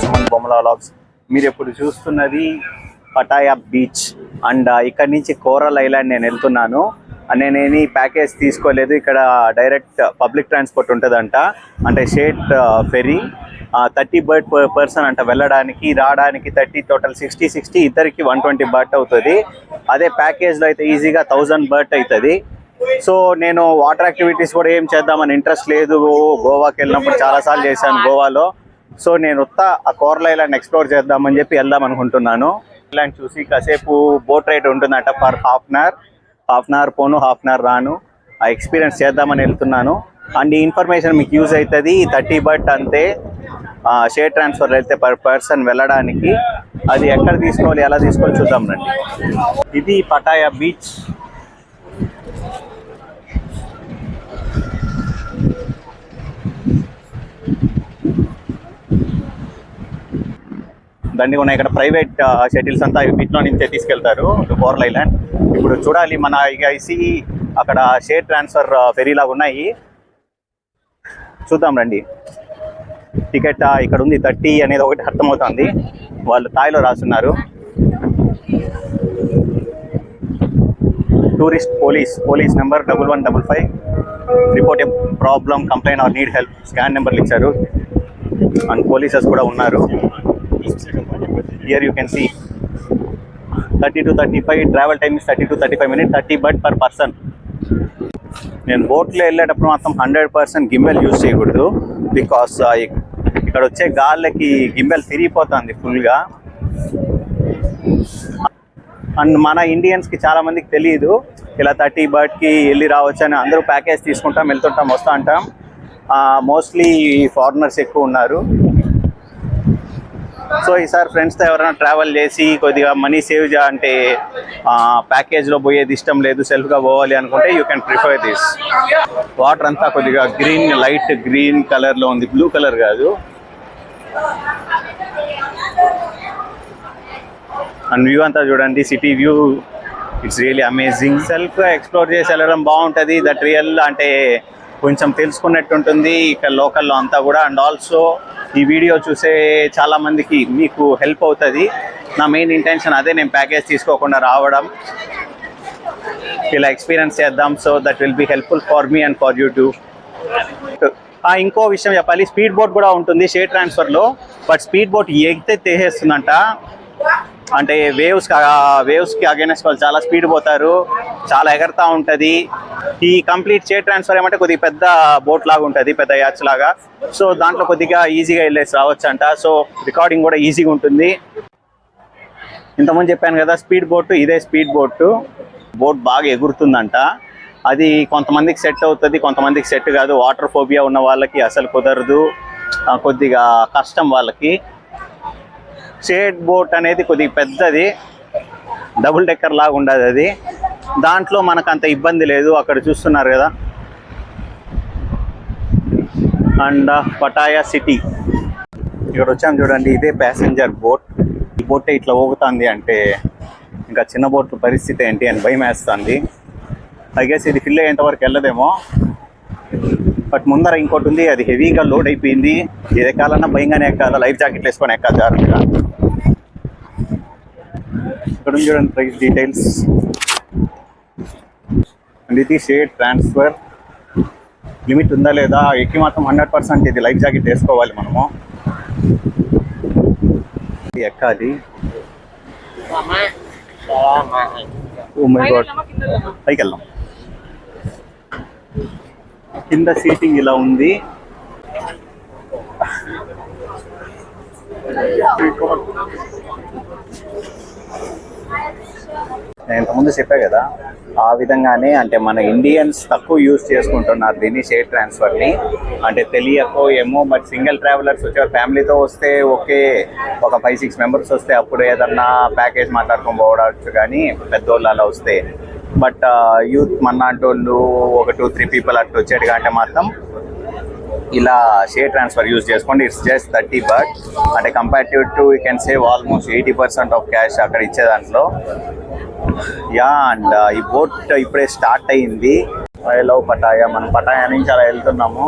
సుమన్ బొమ్మల వ్లాగ్స్. మీరు ఇప్పుడు చూస్తున్నది పటాయా బీచ్ అండ్ ఇక్కడ నుంచి కోరల్ ఐలాండ్ నేను వెళ్తున్నాను. నేనేమి ప్యాకేజ్ తీసుకోలేదు. ఇక్కడ డైరెక్ట్ పబ్లిక్ ట్రాన్స్పోర్ట్ ఉంటుందంట, అంటే షేట్ ఫెరీ. 30 baht per person అంట వెళ్ళడానికి, రావడానికి 30, టోటల్ 60 ఇద్దరికి 120 baht అవుతుంది. అదే ప్యాకేజ్లో అయితే ఈజీగా 1000 baht అవుతుంది. సో నేను వాటర్ యాక్టివిటీస్ కూడా ఏం చేద్దామని ఇంట్రెస్ట్ లేదు. గోవాకి వెళ్ళినప్పుడు చాలాసార్లు చేశాను గోవాలో. సో నేను ఆ కోరల్ ఐలాండ్ ఎక్స్ప్లోర్ చేద్దామని చెప్పి వెళ్దాం అనుకుంటున్నాను. ఐలాండ్ చూసి కాసేపు బోట్ రైడ్ ఉంటుందంట ఫర్ హాఫ్ అన్ అవర్ పోను, హాఫ్ అన్ అవర్ రాను. ఆ ఎక్స్పీరియన్స్ చేద్దామని వెళ్తున్నాను. అండ్ ఈ ఇన్ఫర్మేషన్ మీకు యూజ్ అవుతుంది. 30 baht అంతే షేర్ ట్రాన్స్ఫర్ అయితే పర్ పర్సన్ వెళ్ళడానికి. అది ఎక్కడ తీసుకోవాలి, ఎలా తీసుకోవాలి చూద్దాం రండి. ఇది పటాయా బీచ్. దండిగా ఉన్నాయి ఇక్కడ ప్రైవేట్ షటిల్స్ అంతా వీటిలో నుంచే తీసుకెళ్తారు కోరల్ ఐలాండ్. ఇప్పుడు చూడాలి మన ఐసి అక్కడ షేర్ ట్రాన్స్ఫర్ ఫెరీ లాగా ఉన్నాయి, చూద్దాం రండి. టికెట్ ఇక్కడ ఉంది 30 అనేది ఒకటి అర్థమవుతుంది, వాళ్ళు తాయిలో రాస్తున్నారు. Tourist police number 1155, report a problem, complaint or need help, scan నెంబర్లు ఇచ్చారు. అండ్ పోలీసెస్ కూడా ఉన్నారు. Here you can see 30 to 35, travel time 30 to 35 minutes, 30 baht per person. నేను బోట్లో వెళ్ళేటప్పుడు మాత్రం 100% గింబెల్ యూజ్ చేయకూడదు. బికాస్ ఇక్కడ వచ్చే గాళ్ళకి గింబెల్ తిరిగిపోతుంది ఫుల్గా. అండ్ మన ఇండియన్స్కి చాలా మందికి తెలియదు ఇలా 30 bahtకి వెళ్ళి రావచ్చు అని. అందరూ ప్యాకేజ్ తీసుకుంటాం, వెళ్తుంటాం, వస్తూ ఉంటాం. మోస్ట్లీ ఫారినర్స్ ఎక్కువ ఉన్నారు. సో ఈసారి ఫ్రెండ్స్తో ఎవరైనా ట్రావెల్ చేసి కొద్దిగా మనీ సేవ్ అంటే ప్యాకేజ్లో పోయేది ఇష్టం లేదు, సెల్ఫ్గా పోవాలి అనుకుంటే you can prefer this. Water అంతా కొద్దిగా లైట్ గ్రీన్ కలర్లో ఉంది, బ్లూ కలర్ కాదు. అండ్ వ్యూ అంతా చూడండి, city view. It's really amazing. సెల్ఫ్గా ఎక్స్ప్లోర్ చేసి వెళ్ళడం బాగుంటుంది. దట్ రియల్ అంటే కొంచెం తెలుసుకున్నట్టు ఉంటుంది ఇక్కడ లోకల్లో అంతా కూడా. అండ్ ఆల్సో ఈ వీడియో చూసే చాలామందికి మీకు హెల్ప్ అవుతుంది. నా మెయిన్ ఇంటెన్షన్ అదే, నేను ప్యాకేజ్ తీసుకోకుండా రావడం, ఇలా ఎక్స్పీరియన్స్ చేద్దాం. So that will be helpful for me and for you too. ఇంకో విషయం చెప్పాలి, స్పీడ్ బోట్ కూడా ఉంటుంది షేర్ ట్రాన్స్ఫర్లో. బట్ స్పీడ్ బోట్ ఎగితే తీసేస్తుందంట. అంటే వేవ్స్కి అగైనెస్ట్ వాళ్ళు చాలా స్పీడ్ పోతారు, చాలా ఎగరుతూ ఉంటుంది. ఈ కంప్లీట్ షేర్ ట్రాన్స్ఫర్ ఏమంటే కొద్దిగా పెద్ద బోట్ లాగా ఉంటుంది, పెద్ద యాచ్ లాగా. సో దాంట్లో కొద్దిగా ఈజీగా వెళ్ళేసి రావచ్చు అంట. సో రికార్డింగ్ కూడా ఈజీగా ఉంటుంది. ఇంతకుముందు చెప్పాను కదా స్పీడ్ బోట్, ఇదే స్పీడ్ బోట్ బాగా ఎగురుతుందంట. అది కొంతమందికి సెట్ అవుతుంది, కొంతమందికి సెట్ కాదు. వాటర్ ఫోబియా ఉన్న వాళ్ళకి అసలు కుదరదు, కొద్దిగా కష్టం వాళ్ళకి. షేర్ బోట్ అనేది కొద్దిగా పెద్దది, డబుల్ డెక్కర్ లాగా ఉండదు అది. దాంట్లో మనకు అంత ఇబ్బంది లేదు. అక్కడ చూస్తున్నారు కదా. అండ్ పటాయా సిటీ ఇక్కడ వచ్చాము చూడండి, ఇదే ప్యాసింజర్ బోట్. ఈ బోట్ ఇట్లా ఊగుతుంది అంటే ఇంకా చిన్న బోట్ పరిస్థితి ఏంటి అని భయం వేస్తుంది. ఐ గెస్ ఇది ఫిల్ అయ్యేంతవరకు వెళ్ళదేమో. బట్ ముందర ఇంకోటి ఉంది, అది హెవీగా లోడ్ అయిపోయింది. ఇది ఎక్కాలన్నా భయంగానే ఎక్కాలి, లైఫ్ జాకెట్లు వేసుకొని ఎక్కాలి జాగ్రత్తగా. ఇక్కడ చూడండి ప్రైస్ డీటెయిల్స్. అండ్ ఇది షేర్ ట్రాన్స్ఫర్. లిమిట్ ఉందా లేదా, ఎక్కి మాత్రం 100% ఇది లైఫ్ జాకెట్ వేసుకోవాలి మనము. ఇది ఎక్కాలి. ఓ మై గాడ్, పైకి వెళ్దాం. కింద సీటింగ్ ఇలా ఉంది. నేను ఇంతకుముందు చెప్పా కదా, ఆ విధంగానే అంటే మన ఇండియన్స్ తక్కువ యూజ్ చేసుకుంటున్నారు దీన్ని, షేర్ ట్రాన్స్ఫర్ని. అంటే తెలియకో ఏమో. బట్ సింగిల్ ట్రావెలర్స్ వచ్చారు, ఫ్యామిలీతో వస్తే ఓకే, ఒక 5-6 మెంబర్స్ వస్తే అప్పుడు ఏదన్నా ప్యాకేజ్ మాట్లాడుకొని పోవడానికి. కానీ పెద్దోళ్ళు అలా వస్తే, బట్ యూత్ మన్నాటి వాళ్ళు ఒక 2-3 people అట్లా వచ్చేది అంటే మాత్రం ఇలా షేర్ ట్రాన్స్ఫర్ యూజ్ చేసుకోండి. It's just 30 baht. అంటే comparative to you can save almost 80% of cash అక్కడ ఇచ్చే దాంట్లో. యా, అండ్ ఈ బోట్ ఇప్పుడే స్టార్ట్ అయ్యింది. I love Pattaya. మనం పటాయా నుంచి అలా వెళ్తున్నాము.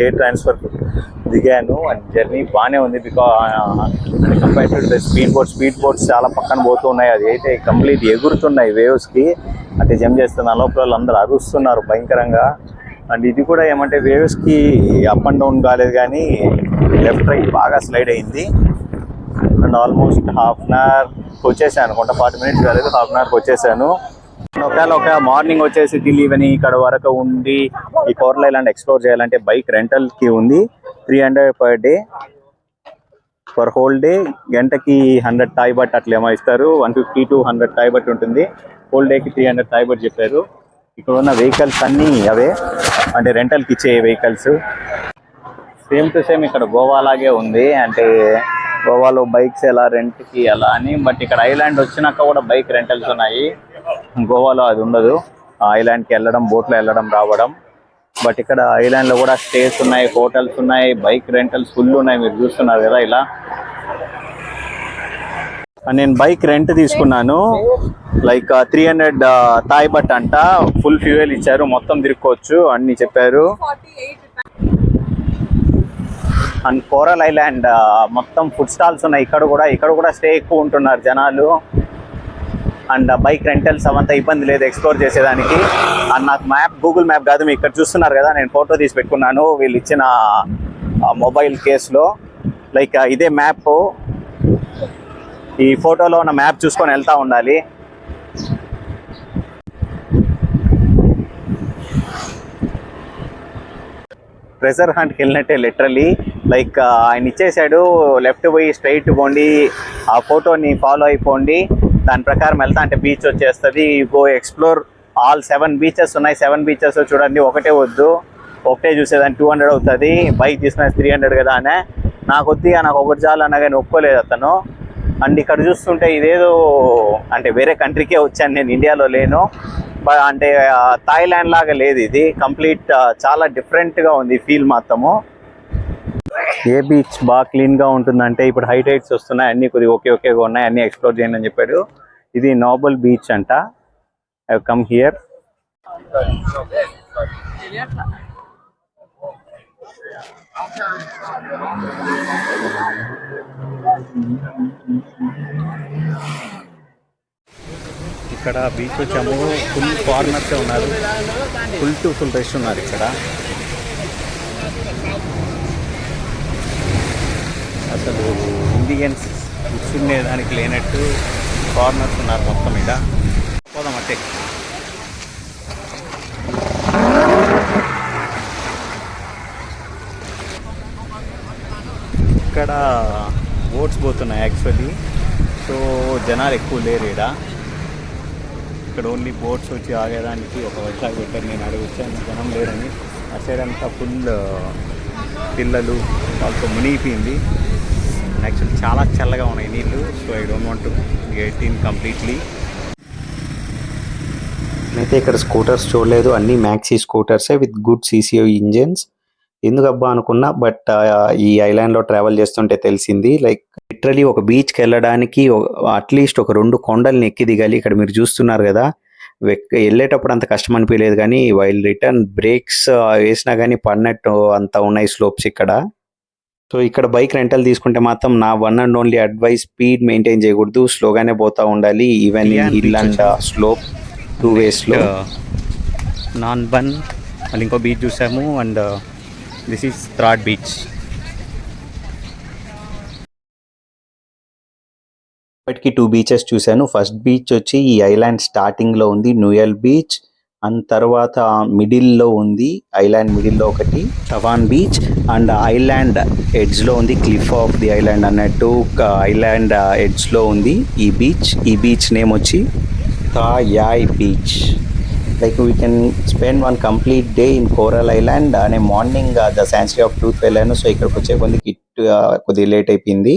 ఎయిర్ ట్రాన్స్ఫర్ దిగాను. అండ్ జర్నీ బాగానే ఉంది. కంపేర్ టు స్పీడ్ బోట్స్ చాలా పక్కన పోతూ ఉన్నాయి. అది అయితే కంప్లీట్ ఎగురుతున్నాయి వేవ్స్కి. అంటే జంప్ చేస్తున్న లోపల అందరూ అరుస్తున్నారు భయంకరంగా. అండ్ ఇది కూడా ఏమంటే వేవ్స్కి అప్ అండ్ డౌన్ కాలేదు, కానీ లెఫ్ట్ రైట్ బాగా స్లైడ్ అయింది. అండ్ ఆల్మోస్ట్ హాఫ్ అన్ అవర్కి వచ్చేసాను అనుకుంటా, 40 minutes కాలేదు, హాఫ్ అన్ అవర్కి వచ్చేసాను. ఒక మార్నింగ్ వచ్చేసి ఢిల్లీ ఈవెనింగ్ ఇక్కడ వరకు ఉండి ఈ కోరల్ ఐలాండ్ ఎక్స్ప్లోర్ చేయాలంటే బైక్ రెంటల్కి ఉంది 300 per day for whole day. గంటకి 100 Thai baht అట్లేమో ఇస్తారు, 150 to 100 Thai baht ఉంటుంది. హోల్ డేకి 300 Thai baht చెప్పారు. ఇక్కడ ఉన్న వెహికల్స్ అన్నీ అవే, అంటే రెంటల్కి ఇచ్చే వెహికల్స్. సేమ్ టు సేమ్ ఇక్కడ గోవా లాగే ఉంది. అంటే గోవాలో బైక్స్ ఎలా రెంట్కి ఎలా అని, బట్ ఇక్కడ ఐలాండ్ వచ్చినాక కూడా బైక్ రెంటల్స్ ఉన్నాయి. గోవాలో అది ఉండదు. ఐలాండ్కి వెళ్ళడం, బోట్లో వెళ్ళడం రావడం. బట్ ఇక్కడ ఐలాండ్లో కూడా స్టేస్ ఉన్నాయి, హోటల్స్ ఉన్నాయి, బైక్ రెంటల్స్ ఫుల్ ఉన్నాయి. మీరు చూస్తున్నారు కదా ఇలా. నేను బైక్ రెంట్ తీసుకున్నాను, లైక్ 300 Thai baht అంట. ఫుల్ ఫ్యూయల్ ఇచ్చారు, మొత్తం తిరుక్కోవచ్చు అన్ని చెప్పారు. అండ్ కోరల్ ఐలాండ్ మొత్తం ఫుడ్ స్టాల్స్ ఉన్నాయి. ఇక్కడ కూడా స్టే ఎక్కువ ఉంటున్నారు జనాలు. అండ్ బైక్ రెంటల్స్ అవంతా ఇబ్బంది లేదు ఎక్స్ప్లోర్ చేసేదానికి. అండ్ నాకు గూగుల్ మ్యాప్ కాదు, మీరు ఇక్కడ చూస్తున్నారు కదా, నేను ఫోటో తీసి పెట్టుకున్నాను వీళ్ళు ఇచ్చిన మొబైల్ కేసులో. లైక్ ఇదే మ్యాప్, ఈ ఫోటోలో ఉన్న మ్యాప్ చూసుకొని వెళ్తూ ఉండాలి. ట్రెజర్ హంట్కి వెళ్ళినట్టే లిటరలీ. లైక్ ఆయన ఇచ్చేసాడు, లెఫ్ట్ పోయి స్ట్రైట్ పోండి, ఆ ఫోటోని ఫాలో అయిపోండి, దాని ప్రకారం వెళ్తా అంటే బీచ్ వచ్చేస్తుంది. గో ఎక్స్ప్లోర్ ఆల్ 7 beaches ఉన్నాయి. 7 beaches చూడండి, ఒకటే వద్దు, ఒకటే చూసేదాన్ని 200 అవుతుంది. బైక్ తీసుకునే 300 కదా అనే. నాకు ఒకటి చాలు అన్నా కానీ ఒప్పుకోలేదు అతను. అండ్ ఇక్కడ చూస్తుంటే ఇదేదో అంటే వేరే కంట్రీకే వచ్చాను నేను, ఇండియాలో లేను. అంటే థాయిలాండ్ లాగా లేదు ఇది, కంప్లీట్ చాలా డిఫరెంట్గా ఉంది ఫీల్ మొత్తము. ఏ బీచ్ బాగా క్లీన్గా ఉంటుందంటే ఇప్పుడు హై టైడ్స్ వస్తున్నాయి, అన్నీ కొద్దిగా ఓకేగా ఉన్నాయి, అన్నీ ఎక్స్ప్లోర్ చేయండి అని చెప్పాడు. ఇది నోబల్ బీచ్ అంట. I have come here. ఇక్కడ బీచ్ వచ్చాము, ఫుల్ ఫారినర్సే ఉన్నారు, ఫుల్ రష్ ఉన్నారు ఇక్కడ. అసలు ఇండియన్స్ కూర్చునేదానికి లేనట్టు ఫారినర్స్ ఉన్నారు మొత్తం. ఇక్కడ పోదాం అంటే ఇక్కడ బోట్స్ పోతున్నాయి యాక్చువల్లీ. సో జనాలు ఎక్కువ లేరు ఇక్కడ ఓన్లీ బోట్స్ వచ్చి ఆగేదానికి ఒక వర్షాలు పెట్టారు. నేను అడిగొచ్చాను జనం లేరని. ఆ సైడ్ అంతా ఫుల్ పిల్లలు వాళ్ళతో మునిగిపోయింది. యాక్చువల్లీ చాలా చల్లగా ఉన్నాయి నీళ్ళు. So I don't want to get in completely. అయితే ఇక్కడ స్కూటర్స్ చూడలేదు, అన్నీ మ్యాక్సీ స్కూటర్సే విత్ గుడ్ CCO ఇంజిన్స్. ఎందుకబ్బా అనుకున్నా, బట్ ఈ ఐలాండ్లో ట్రావెల్ చేస్తుంటే తెలిసింది. లైక్ లిటరలీ ఒక బీచ్కి వెళ్ళడానికి అట్లీస్ట్ ఒక 2 కొండల్ని ఎక్కి దిగాలి. ఇక్కడ మీరు చూస్తున్నారు కదా, వెళ్ళేటప్పుడు అంత కష్టం అనిపించలేదు, కానీ వైల్ రిటర్న్ బ్రేక్స్ వేసినా కానీ పడినట్టు అంత ఉన్నాయి స్లోప్స్ ఇక్కడ. సో ఇక్కడ బైక్ రెంటల్ తీసుకుంటే మాత్రం నా one and only advice, speed maintain చేయకూడదు, స్లోగానే పోతూ ఉండాలి. Even in hill and slope 2 waysలో. నాన్ బన్ మళ్ళీ ఇంకో బీచ్ చూసాము. And this is third beach. ఇప్పటికి 2 beaches చూశాను. ఫస్ట్ బీచ్ వచ్చి ఈ ఐలాండ్ స్టార్టింగ్లో ఉంది, న్యూయల్ బీచ్. అండ్ తర్వాత మిడిల్లో ఉంది, ఐలాండ్ మిడిల్లో ఒకటి చవాన్ బీచ్. అండ్ ఐలాండ్ ఎడ్జ్లో ఉంది, క్లిఫ్ ఆఫ్ ది ఐలాండ్ అన్నట్టు ఐలాండ్ ఎడ్జ్లో ఉంది ఈ బీచ్. ఈ బీచ్ నేమ్ వచ్చి థా యాయ్ beach. Like we can spend 1 complete day in coral island. అనే morning the sanctuary of truth వెళ్ళాను. సో ఇక్కడికి వచ్చే కొద్దిగా లేట్ అయిపోయింది.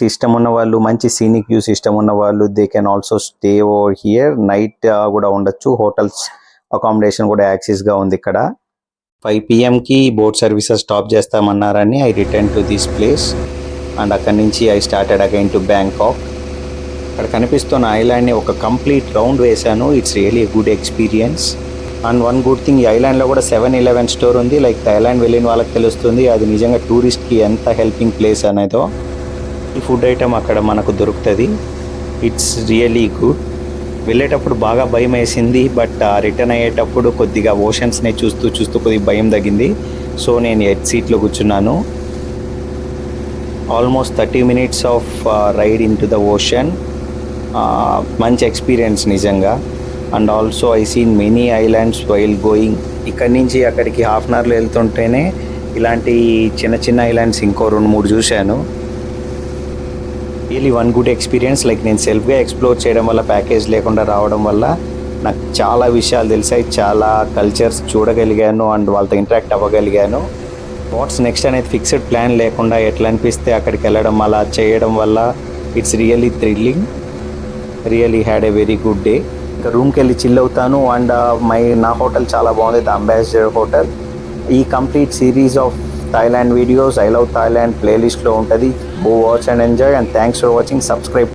ఇష్టం ఉన్న వాళ్ళు, మంచి సీనిక్ వ్యూస్ ఇష్టం ఉన్న వాళ్ళు, they can also stay over here. Night కూడా ఉండొచ్చు. హోటల్స్ అకామిడేషన్ కూడా యాక్సెస్గా ఉంది ఇక్కడ. 5 PM బోట్ సర్వీసెస్ స్టాప్ చేస్తామన్నారని I return to this place. And అక్కడి నుంచి I started again to Bangkok. అక్కడ కనిపిస్తున్న ఐలాండ్ని ఒక కంప్లీట్ రౌండ్ వేశాను. It's really a good experience. And one good thing ఈ ఐలాండ్లో కూడా 7-Eleven స్టోర్ ఉంది. లైక్ థైలాండ్ వెళ్ళిన వాళ్ళకి తెలుస్తుంది అది నిజంగా టూరిస్ట్కి ఎంత హెల్పింగ్ ప్లేస్ అనేదో. ఈ ఫుడ్ ఐటమ్ అక్కడ మనకు దొరుకుతుంది. It's really good. వెళ్ళేటప్పుడు బాగా భయం వేసింది, బట్ రిటర్న్ అయ్యేటప్పుడు కొద్దిగా ఓషన్స్ని చూస్తూ కొద్దిగా భయం తగ్గింది. సో నేను ఎడ్ సీట్లో కూర్చున్నాను. Almost 30 minutes of ride into the ocean. మంచి ఎక్స్పీరియన్స్ నిజంగా. And also I seen many islands while going. ఇక్కడి నుంచి అక్కడికి హాఫ్ అన్ అవర్లో వెళ్తుంటేనే ఇలాంటి చిన్న ఐలాండ్స్ ఇంకో 2-3 చూశాను. Really one good experience. Like నేను సెల్ఫ్గా ఎక్స్ప్లోర్ చేయడం వల్ల, ప్యాకేజ్ లేకుండా రావడం వల్ల నాకు చాలా విషయాలు తెలిసాయి, చాలా కల్చర్స్ చూడగలిగాను అండ్ వాళ్ళతో ఇంటరాక్ట్ అవ్వగలిగాను. వాట్స్ నెక్స్ట్ అనేది ఫిక్స్డ్ ప్లాన్ లేకుండా ఎట్లా అనిపిస్తే అక్కడికి వెళ్ళడం, అలా చేయడం వల్ల it's really thrilling. Really had a very good day. ఇంకా రూమ్కి వెళ్ళి చిల్ అవుతాను. అండ్ నా హోటల్ చాలా బాగుంది, ద అంబాసిడర్ హోటల్. ఈ complete series of Thailand videos I love Thailand ప్లేలిస్ట్లో ఉంటుంది. Go watch and enjoy. And thanks for watching. Subscribe.